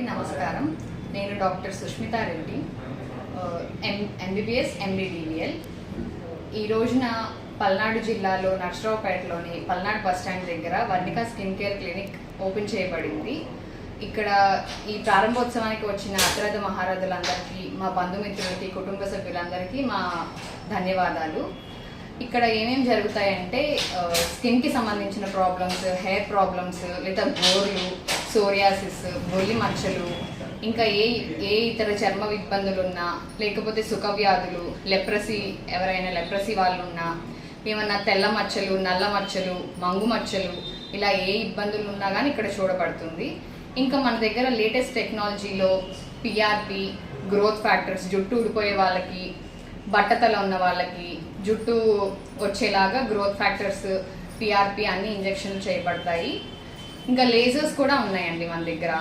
అందరికీ నమస్కారం. నేను డాక్టర్ సుష్మితా రెడ్డి, ఎంబీబీఎస్ ఎండిడివిఎల్. ఈ రోజున పల్నాడు జిల్లాలో నర్సరావుపేటలోని పల్నాడు బస్ స్టాండ్ దగ్గర Varnika skin care clinic open చేయబడింది. ఇక్కడ ఈ ప్రారంభోత్సవానికి వచ్చిన అతిరథ మహారథులందరికీ, మా బంధుమిత్రులకి, కుటుంబ సభ్యులందరికీ మా ధన్యవాదాలు. ఇక్కడ ఏమేమి జరుగుతాయంటే స్కిన్కి సంబంధించిన ప్రాబ్లమ్స్, హెయిర్ ప్రాబ్లమ్స్, లేదా గోర్లు, సోరియాసిస్, బొల్లి మచ్చలు, ఇంకా ఏ ఇతర చర్మ ఇబ్బందులు ఉన్నా, లేకపోతే సుఖవ్యాధులు, లెప్రసీ, ఎవరైనా లెప్రసీ వాళ్ళు ఉన్నా, ఏమన్నా తెల్ల మచ్చలు, నల్ల మచ్చలు, మంగు మచ్చలు, ఇలా ఏ ఇబ్బందులు ఉన్నా కానీ ఇక్కడ చూడబడుతుంది. ఇంకా మన దగ్గర లేటెస్ట్ టెక్నాలజీలో పిఆర్పి, గ్రోత్ ఫ్యాక్టర్స్, జుట్టు ఊడిపోయే వాళ్ళకి, బట్టతల ఉన్న వాళ్ళకి జుట్టు వచ్చేలాగా గ్రోత్ ఫ్యాక్టర్స్, పిఆర్పి అన్ని ఇంజెక్షన్లు చేయబడతాయి. ఇంకా లేజర్స్ కూడా ఉన్నాయండి మన దగ్గర.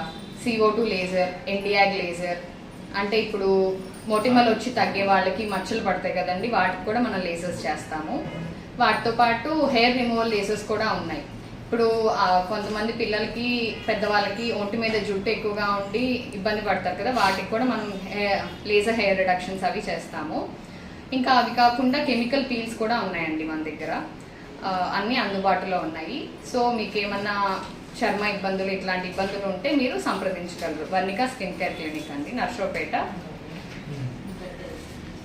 CO2 లేజర్, ఎండియాగ్ లేజర్, అంటే ఇప్పుడు మొటిమలు వచ్చి తగ్గే వాళ్ళకి, మచ్చలు పడతాయి కదండి, వాటికి కూడా మనం లేజర్స్ చేస్తాము. వాటితో పాటు హెయిర్ రిమూవల్ లేజర్స్ కూడా ఉన్నాయి. ఇప్పుడు కొంతమంది పిల్లలకి, పెద్దవాళ్ళకి ఒంటి మీద జుట్టు ఎక్కువగా ఉండి ఇబ్బంది పడతారు కదా, వాటికి కూడా మనం లేజర్ హెయిర్ రిడక్షన్స్ అవి చేస్తాము. ఇంకా అవి కాకుండా కెమికల్ పీల్స్ కూడా ఉన్నాయండి మన దగ్గర. అన్నీ అందుబాటులో ఉన్నాయి. సో మీకు ఏమన్నా చర్మ ఇబ్బందులు, ఇట్లాంటి ఇబ్బందులు ఉంటే మీరు సంప్రదించగలరు. వర్ణిక స్కిన్ కేర్ క్లినిక్ అండి, నర్సరావుపేట.